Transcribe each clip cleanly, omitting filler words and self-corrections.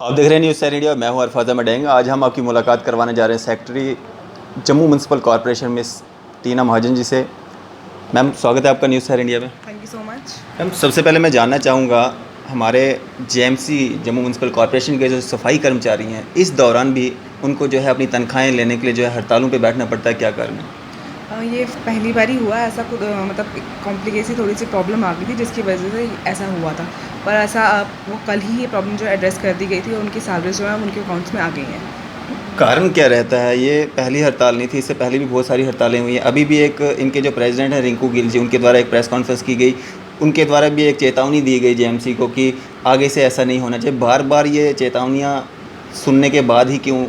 आप देख रहे हैं न्यूज़ 7 इंडिया। मैं हूं अरफाज अहमद डेंग। आज हम आपकी मुलाकात करवाने जा रहे हैं secretary Jammu municipal corporation miss Tina Mahajan ji से। मैम, स्वागत है आपका न्यूज़ 7 इंडिया में। Thank you so much. Ma'am, सबसे पहले मैं जानना चाहूँगा, हमारे जेएमसी जम्मू म्यूनसिपल कॉरपोरेशन के जो सफाई कर्मचारी हैं, इस दौरान भी उनको जो है अपनी तनख्वाहें लेने के लिए जो है हड़तालों पर बैठना पड़ता है, क्या कारण है? ये पहली बार ही हुआ ऐसा खुद मतलब कॉम्प्लिकेसी थोड़ी सी प्रॉब्लम आ गई थी जिसकी वजह से ऐसा हुआ था। पर ऐसा वो कल ही ये प्रॉब्लम जो एड्रेस कर दी गई थी और उनकी सैलरीज जो है उनके अकाउंट्स में आ गई हैं। कारण क्या रहता है? ये पहली हड़ताल नहीं थी, इससे पहले भी बहुत सारी हड़तालें हुई हैं। अभी भी एक इनके जो प्रेसिडेंट हैं रिंकू गिल जी, उनके द्वारा एक प्रेस कॉन्फ्रेंस की गई, उनके द्वारा भी एक चेतावनी दी गई जेएमसी को कि आगे से ऐसा नहीं होना चाहिए। बार बार ये चेतावनियाँ सुनने के बाद ही क्यों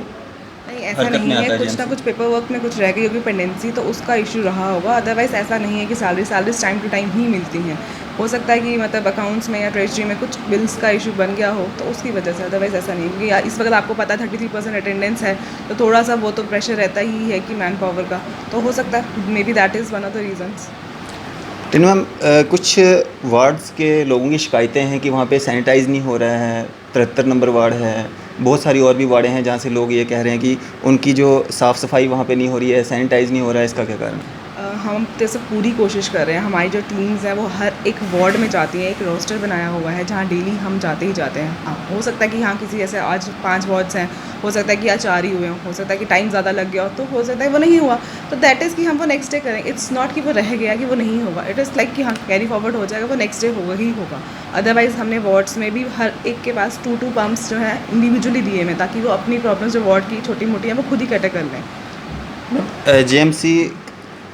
नहीं, ऐसा हरकत नहीं में आता है, है कुछ ना जेएमसी? कुछ पेपर वर्क में कुछ रह गई होगी पेंडेंसी, तो उसका इशू रहा होगा। अदरवाइज़ ऐसा नहीं है कि सैलरीज टाइम टू टाइम ही मिलती हैं। हो सकता है कि मतलब अकाउंट्स में या ट्रेजरी में कुछ बिल्स का इशू बन गया हो तो उसकी वजह से, अदरवाइज़ ऐसा नहीं है। क्योंकि इस वक्त आपको पता है 33% अटेंडेंस है, तो थोड़ा सा वो तो प्रेशर रहता ही है कि मैन पावर का, तो हो सकता है may be that is one of the reasons. लेकिन मैम, कुछ वार्ड्स के लोगों की शिकायतें हैं कि वहाँ पे सैनिटाइज़ नहीं हो रहा है। 73 नंबर वार्ड है, बहुत सारी और भी वार्डें हैं जहाँ से लोग ये कह रहे हैं कि उनकी जो साफ़ सफाई वहाँ पे नहीं हो रही है, सैनिटाइज़ नहीं हो रहा है। इसका क्या कारण है? हम जैसे पूरी कोशिश कर रहे हैं। हमारी जो टीम्स हैं वो हर एक वार्ड में जाती हैं। एक रोस्टर बनाया हुआ है जहाँ डेली हम जाते ही जाते हैं। हो सकता है कि हाँ किसी ऐसे आज 5 वार्ड्स हैं, हो सकता है कि आज 4 ही हुए हों, हो सकता है कि टाइम ज़्यादा लग गया हो, तो हो सकता है वो नहीं हुआ, तो दैट इज़ कि हम वो नेक्स्ट डे करेंगे। इट्स नॉट कि वो रह गया कि वो नहीं होगा, इट इज़ लाइक कि हाँ कैरी फॉरवर्ड हो जाएगा, वो नेक्स्ट डे होगा ही होगा। अदरवाइज़ हमने वार्ड्स में भी हर एक के पास 2 पम्प्स जो है इंडिविजुअली दिए हैं, ताकि वो अपनी प्रॉब्लम्स जो वार्ड की छोटी मोटी हैं वो खुद ही कैटर कर लें। जेएमसी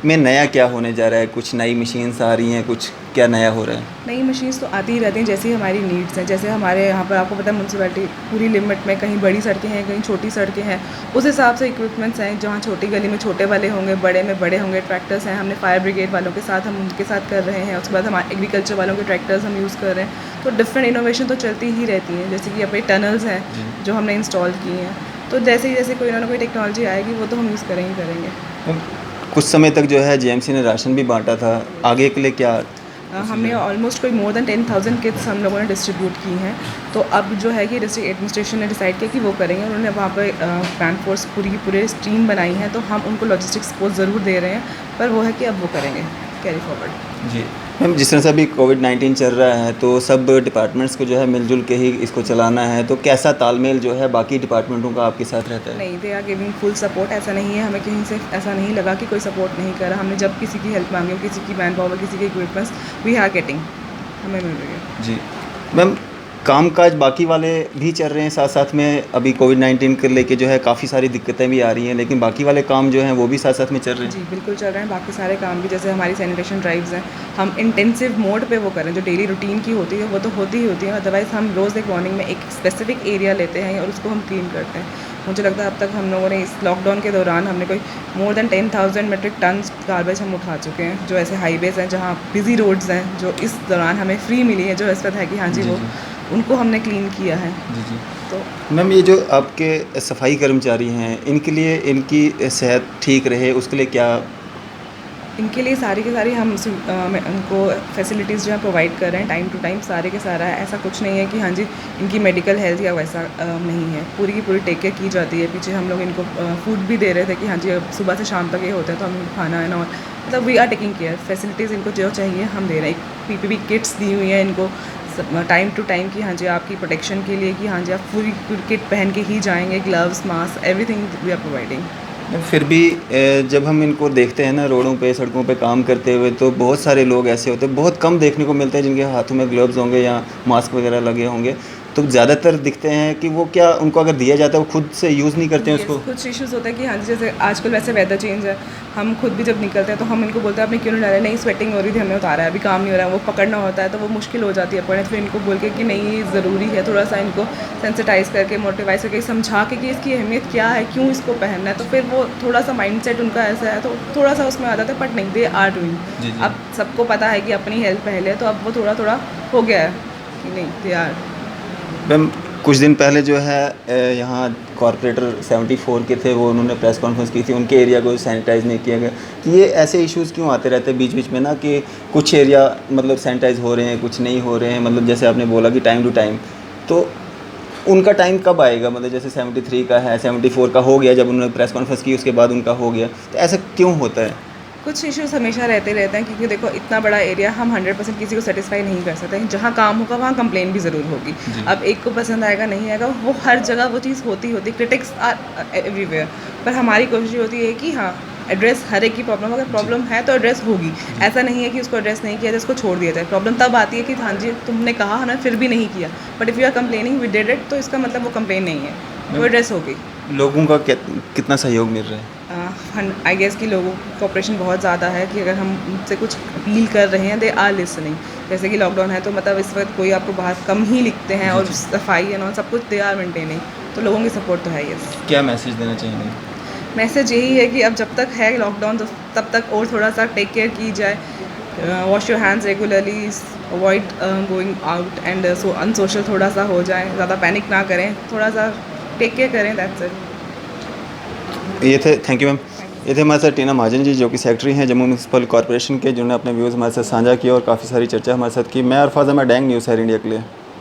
में नया क्या होने जा रहा है? कुछ नई मशीन्स आ रही हैं, कुछ क्या नया हो रहा है? नई मशीन्स तो आती ही रहती हैं जैसी हमारी नीड्स हैं। जैसे हमारे यहाँ पर आपको पता है म्यूनसिपैलिटी पूरी लिमिट में, कहीं बड़ी सड़कें हैं, कहीं छोटी सड़कें हैं, उस हिसाब से इक्विपमेंट्स हैं। जहाँ छोटी गली में छोटे वाले होंगे, बड़े में बड़े होंगे। ट्रैक्टर्स हैं, हमने फायर ब्रिगेड वालों के साथ हम उनके साथ कर रहे हैं। उसके बाद हम एग्रीकल्चर वालों के ट्रैक्टर्स हम यूज़ कर रहे हैं। तो डिफरेंट इनोवेशन तो चलती ही रहती हैं। जैसे कि अपने टनल्स हैं जो हमने इंस्टॉल किए हैं, तो जैसे ही जैसे कोई ना कोई टेक्नोलॉजी आएगी वो तो हम यूज़ करेंगे ही करेंगे। कुछ समय तक जो है जेएमसी ने राशन भी बांटा था, आगे के लिए क्या? हमने ऑलमोस्ट कोई मोर देन 10,000 किट्स हम लोगों ने डिस्ट्रीब्यूट की हैं। तो अब जो है कि डिस्ट्रिक्ट एडमिनिस्ट्रेशन ने डिसाइड किया कि वो करेंगे। उन्होंने वहाँ पर प्लान फोर्स पूरे टीम बनाई है, तो हम उनको लॉजिस्टिक सपोर्ट ज़रूर दे रहे हैं, पर वो है कि अब वो करेंगे कैरी फॉरवर्ड। जी मैम, जिस तरह से अभी कोविड-19 चल रहा है तो सब डिपार्टमेंट्स को जो है मिलजुल के ही इसको चलाना है, तो कैसा तालमेल जो है बाकी डिपार्टमेंटों का आपके साथ रहता है? नहीं, they are giving full support. ऐसा नहीं है, हमें कहीं से ऐसा नहीं लगा कि कोई सपोर्ट नहीं कर रहा। हमने जब किसी की हेल्प मांगी, किसी की मैन पावर, किसी के इक्विपमेंट्स, वी आर गेटिंग, हमें मिल रही है। जी मैम, कामकाज बाकी वाले भी चल रहे हैं साथ साथ में। अभी कोविड-19 को लेके जो है काफ़ी सारी दिक्कतें भी आ रही हैं, लेकिन बाकी वाले काम जो हैं वो भी साथ साथ में चल रहे हैं। जी, बिल्कुल चल रहे हैं बाकी सारे काम भी। जैसे हमारी सैनिटेशन ड्राइव्स हैं, हम इंटेंसिव मोड पे वो करें। जो डेली रूटीन की होती है वो तो होती ही होती है, अदरवाइज़ हम रोज़ एक मॉर्निंग में एक स्पेसिफिक एरिया लेते हैं और उसको हम क्लीन करते हैं। मुझे लगता है अब तक हम लोगों ने इस लॉकडाउन के दौरान हमने कोई more than 10,000 metric tons garbage हम उठा चुके हैं। जो ऐसे हाईवेज़ हैं जहाँ बिज़ी रोड्स हैं, जो इस दौरान हमें फ्री मिली है, जो रिश्वत है कि हाँ जी, वो उनको हमने क्लीन किया है। जी, जी। तो मैम, ये जो आपके सफाई कर्मचारी हैं, इनके लिए इनकी सेहत ठीक रहे उसके लिए क्या? इनके लिए सारी की सारी हम उनको फैसिलिटीज़ जो है प्रोवाइड कर रहे हैं टाइम टू टाइम, सारे के सारा है। ऐसा कुछ नहीं है कि हाँ जी इनकी मेडिकल हेल्थ या वैसा नहीं है। पूरी की पूरी टेक केयर की जाती है। पीछे हम लोग इनको फूड भी दे रहे थे कि हाँ जी अब सुबह से शाम तक ये होता है तो हम इनको खाना है ना, और मतलब we are taking care. Facilities इनको जो चाहिए हम दे रहे हैं। पीपीपी किट्स दी हुई हैं इनको टाइम टू टाइम कि हाँ जी आपकी प्रोटेक्शन के लिए, कि हाँ जी आप पूरी किट पहन के ही जाएंगे। Gloves, mask, everything we are providing. फिर भी जब हम इनको देखते हैं ना रोडों पे सड़कों पे काम करते हुए, तो बहुत सारे लोग ऐसे होते हैं, बहुत कम देखने को मिलते हैं जिनके हाथों में ग्लव्स होंगे या मास्क वगैरह लगे होंगे। तो ज़्यादातर दिखते हैं कि वो क्या, उनको अगर दिया जाता है वो खुद से यूज़ नहीं करते हैं यस, उसको। कुछ इश्यूज़ होते हैं कि हाँ जी जैसे आजकल वैसे वेदर चेंज है, हम खुद भी जब निकलते हैं तो हम इनको बोलते हैं आपने क्यों नहीं डाला? नहीं, स्वेटिंग हो रही थी, हमने उतारा है, अभी काम नहीं हो रहा है। वो पकड़ना होता है तो वो मुश्किल हो जाती है पकड़ने, तो फिर इनको बोल के कि नहीं ये ज़रूरी है, थोड़ा सा इनको सेंसिटाइज़ करके, मोटिवाइज़ करके, समझा के कि इसकी अहमियत क्या है, क्यों इसको पहनना है, तो फिर वो थोड़ा सा माइंड सेट उनका ऐसा है तो थोड़ा सा उसमें आ जाता है। बट नहीं, दे आर डूइंग। जी, जी। अब सबको पता है कि अपनी हेल्थ पहले है, तो अब वो थोड़ा थोड़ा हो गया है कि नहीं, दे आर। मैम, कुछ दिन पहले जो है यहाँ कॉरपोरेटर 74 के थे, वो उन्होंने प्रेस कॉन्फ्रेंस की थी, उनके एरिया को सैनिटाइज़ नहीं किया गया। कि ये ऐसे इश्यूज़ क्यों आते रहते हैं बीच बीच में ना, कि कुछ एरिया मतलब सैनिटाइज़ हो रहे हैं, कुछ नहीं हो रहे हैं, मतलब जैसे आपने बोला कि टाइम टू टाइम। तो उनका टाइम कब आएगा? मतलब जैसे 73 का है, 74 का हो गया, जब उन्होंने प्रेस कॉन्फ्रेंस की उसके बाद उनका हो गया, तो ऐसा क्यों होता है? कुछ इश्यूज़ हमेशा रहते रहते हैं, क्योंकि देखो इतना बड़ा एरिया हम 100% किसी को सेटिस्फाई नहीं कर सकते। जहाँ काम होगा वहाँ कंप्लेन भी ज़रूर होगी। जी। अब एक को पसंद आएगा नहीं आएगा, वो हर जगह वो चीज़ होती होती, क्रिटिक्स आर एवरीवेयर। पर हमारी कोशिश होती है कि हाँ, एड्रेस हर एक की प्रॉब्लम, अगर प्रॉब्लम है तो एड्रेस होगी। ऐसा नहीं है कि उसको एड्रेस नहीं किया जाए, उसको छोड़ दिया जाए। प्रॉब्लम तब आती है कि हाँ जी, तुमने कहा हमें फिर भी नहीं किया, but if you are complaining we did it, तो इसका मतलब वो कंप्लेन नहीं है, वो एड्रेस होगी। लोगों का कितना सहयोग मिल रहा है? आई गेस कि लोगों की कोऑपरेशन बहुत ज़्यादा है, कि अगर हम उनसे कुछ अपील कर रहे हैं, दे आर लिसनिंग। जैसे कि लॉकडाउन है तो मतलब इस वक्त कोई आपको बाहर कम ही लिखते हैं, और सफाई एंड ऑल सब कुछ दे आर मेंटेनिंग, तो लोगों की सपोर्ट तो है। यस, क्या मैसेज देना चाहेंगे? मैसेज यही है कि अब जब तक है लॉकडाउन तो तब तक और थोड़ा सा टेक केयर की जाए, wash your hands regularly, avoid going out and so unsocial थोड़ा सा हो जाए, ज़्यादा पैनिक ना करें, थोड़ा सा टेक केयर करें, दैट्स इट। ये थे, थैंक यू मैम। ये थे हमारे साथ टीना महाजन जी, जो कि सेक्रेटरी हैं जम्मू म्यूनसिपल कॉर्पोरेशन के, जिन्होंने अपने व्यूज़ हमारे साथ साझा किया और काफ़ी सारी चर्चा हमारे साथ की। मैं अरफाज अहमद, डैंग न्यूज़ है इंडिया के लिए।